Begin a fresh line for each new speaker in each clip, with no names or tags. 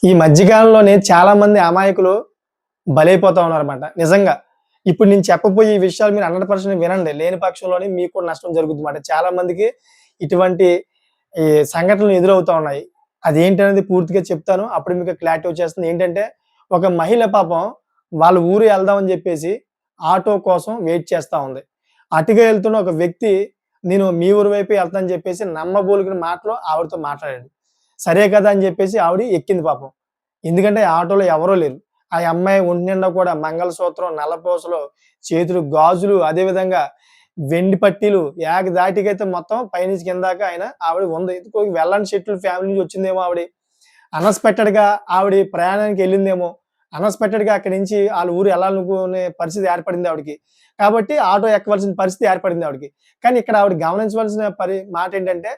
ఈ మధ్యకాలంలోనే చాలా మంది అమాయకులు బలైపోతా ఉన్నారన్నమాట. నిజంగా. ఇప్పుడు నేను చెప్పబోయే ఈ విషయాలు మీరు 100% వినండి. లేని పక్షంలోనే మీకు కూడా నష్టం జరుగుతుందన్నమాట. చాలా మందికి ఇటువంటి ఈ సంఘటనలు ఎదురవుతా ఉన్నాయి. అదేంటనేది పూర్తిగా చెప్తాను. అప్పుడు మీకు క్లారిటీ వచ్చేస్తుంది. ఏంటంటే ఒక మహిళ పాపం వాళ్ళ ఊరు ఎళ్దామని జెప్పేసి ఆటో కోసం వెయిట్ చేస్తా ఉంది. అటుగా ఎళ్తున్న ఒక వ్యక్తి నేను మీ ఊరు వైపే ఎళ్తానని జెప్పేసి నమ్మబోలిగిన మాటలో ఆవిడతో మాట్లాడాడు. సరే కదా అని జెప్పేసి ఆవిడ ఎక్కింది పాపం. ఎందుకంటే ఆ ఆటోలో ఎవరూ లేరు. ఆ అమ్మాయి ఒంటి నిండా కూడా మంగళసూత్రం, నల్లపూసలు, చేతులకు గాజులు, అదే విధంగా వెండి పట్టీలు ఏకధాటిగైతే మొత్తం పైనుంచి కింద దాకా ఆవిడ ఉంది. వెళ్ళని సెటిల్డ్ ఫ్యామిలీ నుంచి వచ్చిందేమో ఆవిడ. అన్‌ఎక్స్‌పెక్టెడ్‌గా ఆవిడ ప్రయాణానికి ఎళ్ళిందేమో. అన్‌ఎక్స్‌పెక్టెడ్‌గా అక్కడి నుంచి ఆళ్ళ ఊరు ఎళ్ళాలనుకునే పరిస్థితి ఏర్పడింది ఆవిడకి. కాబట్టి ఆటో ఎక్కవలసిన పరిస్థితి ఏర్పడింది ఆవిడకి. కానీ ఇక్కడ ఆవిడ గమనించవలసిన మాటేంటంటే,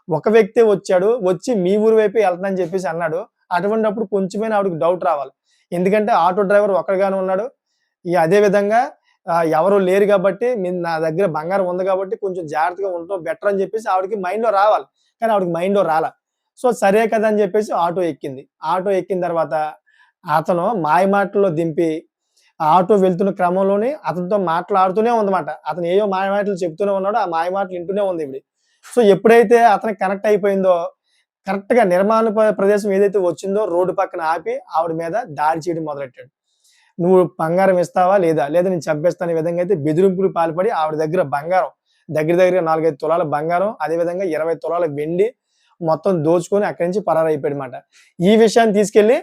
ఒక వ్యక్తే వచ్చాడు. వచ్చి మీ ఊరు వైపే ఎళ్తున్నా అని చెప్పేసి అన్నాడు. అటువంటప్పుడు కొంచెమైనా ఆవిడకి డౌట్ రావాలి. ఎందుకంటే ఆటో డ్రైవర్ ఒక్కడుగానే ఉన్నాడు. అదే విధంగా ఎవరు లేరు గాబట్టి నా దగ్గర బంగారం ఉంది గాబట్టి కొంచెం జాగ్రత్తగా ఉండటం బెటర్ అని జెప్పేసి ఆవిడకి మైండ్‌లో రావాలి. కానీ ఆవిడకి మైండ్‌లో రాలా. సో, సరే కదా అని జెప్పేసి ఆటో ఎక్కింది. ఆటో ఎక్కిన తర్వాత అతను మాయమాటల్లో దింపి ఆటో వెళ్తున్న క్రమంలోనే అతనితో మాట్లాడుతూనే ఉందన్నమాట. అతను ఏయో మాయమాటలు చెప్తూనే ఉన్నాడు. ఆ మాయమాటలు వింటూనే ఉంది ఈవిడ. సో, ఎప్పుడైతే అతనికి కనెక్ట్ అయిపోయిందో కరెక్ట్‌గా నిర్మాణ ప్రదేశం ఏదైతే వచ్చిందో రోడ్డు పక్కన ఆపి ఆవిడ మీద దాడి చేయడం మొదలెట్టాడు. "నువ్వు బంగారం ఇస్తావా? లేదా? లేదా నేను చంపేస్తాను" అనే విధంగా అయితే బెదిరింపులకు పాల్పడి ఆవిడ దగ్గర బంగారం దగ్గర దగ్గరగా 4, 5 తులాల బంగారం, అదే విధంగా 20 తులాల వెండి మొత్తం దోచుకొని అక్కడి నుంచి పరారైపోయాడన్నమాట. ఈ విషయాన్ని తీసుకెళ్ళి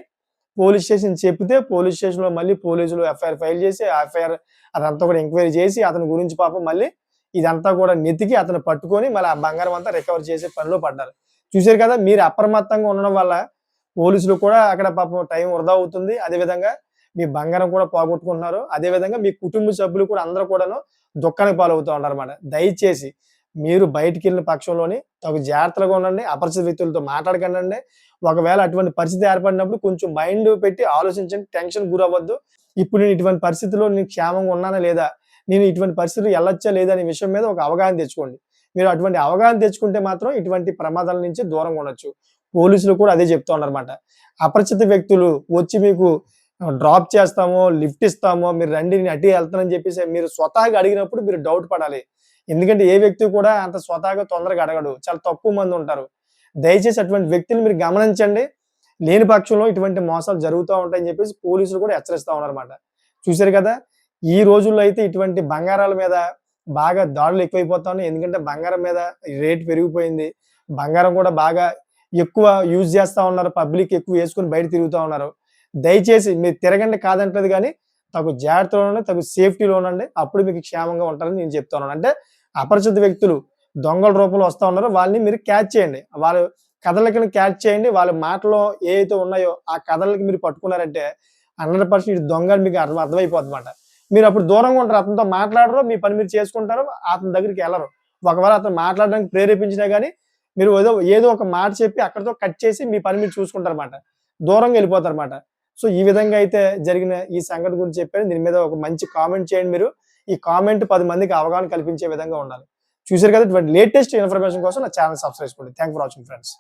పోలీస్ స్టేషన్ చెప్తే పోలీస్ స్టేషన్‌లో మళ్ళీ పోలీసులు ఎఫ్ఐఆర్ ఫైల్ చేసి, ఆ ఎఫ్ఐఆర్ అదంతా కూడా ఎంక్వైరీ చేసి అతని గురించి పాపం మళ్ళీ ఇదంతా కూడా నెతికి అతన్ని పట్టుకొని మళ్ళీ ఆ బంగారం అంతా రికవర్ చేసే పనిలో పడ్డారు. చూసారు కదా! మీరు అప్రమత్తంగా ఉండడం వల్ల పోలీసులు కూడా అక్కడ పాపం టైం వృధా అవుతుంది. అదే విధంగా మీ బంగారం కూడా పోగొట్టుకుంటున్నారు. అదే విధంగా మీ కుటుంబ సభ్యులు కూడా అందరూ కూడాను దుఃఖానికి పాలవుతూ ఉన్నారన్నమాట. దయచేసి మీరు బయటికెళ్ళిన పక్షంలోని తగు జాగ్రత్తగా ఉండండి. అపరిచిత వ్యక్తులతో మాట్లాడకండండి. ఒకవేళ అటువంటి పరిస్థితి ఏర్పడినప్పుడు కొంచెం మైండ్ పెట్టి ఆలోచించండి. టెన్షన్‌కి గురవ్వద్దు. ఇప్పుడు నేను ఇటువంటి పరిస్థితిలో నేను క్షేమంగా ఉన్నానా లేదా? నేను ఇటువంటి పరిస్థితిలో ఎళ్ళొచ్చా లేదా? అనే విషయం మీద ఒక అవగాహన తెచ్చుకోండి. మీరు అటువంటి అవగాహన తెచ్చుకుంటే మాత్రం ఇటువంటి ప్రమాదాల నుంచి దూరంగా ఉండొచ్చు. పోలీసులు కూడా అదే చెప్తా ఉన్నారన్నమాట. అపరిచిత వ్యక్తులు వచ్చి మీకు డ్రాప్ చేస్తామో, లిఫ్ట్ ఇస్తామో, మీరు రండి నేను అటే ఎళ్తానని చెప్పేసి మీరు స్వతహాగా అడిగినప్పుడు మీరు డౌట్ పడాలి. ఎందుకంటే ఏ వ్యక్తి కూడా అంత స్వతహాగా తొందరగా అడగడు. చాలా తక్కువ మంది ఉంటారు. దయచేసి అటువంటి వ్యక్తులు మీరు గమనించండి. లేని పక్షంలో ఇటువంటి మోసాలు జరుగుతా ఉంటాయని చెప్పేసి పోలీసులు కూడా హెచ్చరిస్తా ఉన్నారన్నమాట. చూసారు కదా! ఈ రోజుల్లో అయితే ఇటువంటి బంగారాల మీద బాగా దాడులు ఎక్కువైపోతా ఉన్నాయి. ఎందుకంటే బంగారం మీద రేట్ పెరిగిపోయింది. బంగారం కూడా బాగా ఎక్కువ యూజ్ చేస్తా ఉన్నారు. పబ్లిక్ ఎక్కువ యేసుకొని బయట తిరుగుతా ఉన్నారు. దయచేసి మీరు తిరగండి కాదంటలేదు గానీ, తగు జాగ్రత్తలో ఉండండి, తగు సేఫ్టీలో ఉండండి. అప్పుడు మీకు క్షేమంగా ఉంటారని నేను చెప్తా ఉన్నాను. అంటే అపరిచిత వ్యక్తులు దొంగల రూపంలో వస్తా ఉన్నారో వాళ్ళని మీరు క్యాచ్ చేయండి. వాళ్ళ కదలికలను క్యాచ్ చేయండి. వాళ్ళ మాటలో ఏయైతే ఉన్నాయో ఆ కథలకి మీరు పట్టుకున్నారంటే 100% ఇది దొంగ అని మీకు అర్థమైపోద్దన్నమాట. మీరప్పుడు దూరంగా ఉంటారు. అతనితో మాట్లాడరు. మీ పని మీరు చేసుకుంటారు. అతని దగ్గరికి ఎళ్లరు. ఒకవేళ అతను మాట్లాడడానికి ప్రేరేపించినా గాని మీరు ఏదో ఒక మాట చెప్పి అక్కడితో కట్ చేసి మీ పని మీరు చూసుకుంటారన్నమాట. దూరంగా ఎళ్ళిపోతారన్నమాట. సో, ఈ విధంగా అయితే జరిగిన ఈ సంఘటన గురించి చెప్పాను. దీని మీద ఒక మంచి కామెంట్ చేయండి మీరు. ఈ కామెంట్ 10 మందికి అవగాహన కల్పించే విధంగా ఉండాలి. చూసారు కదా! ఇటువంటి లేటెస్ట్ ఇన్ఫర్మేషన్ కోసం నా ఛానెల్ సబ్స్క్రైబ్ చేసుకోండి. Thank for watching friends.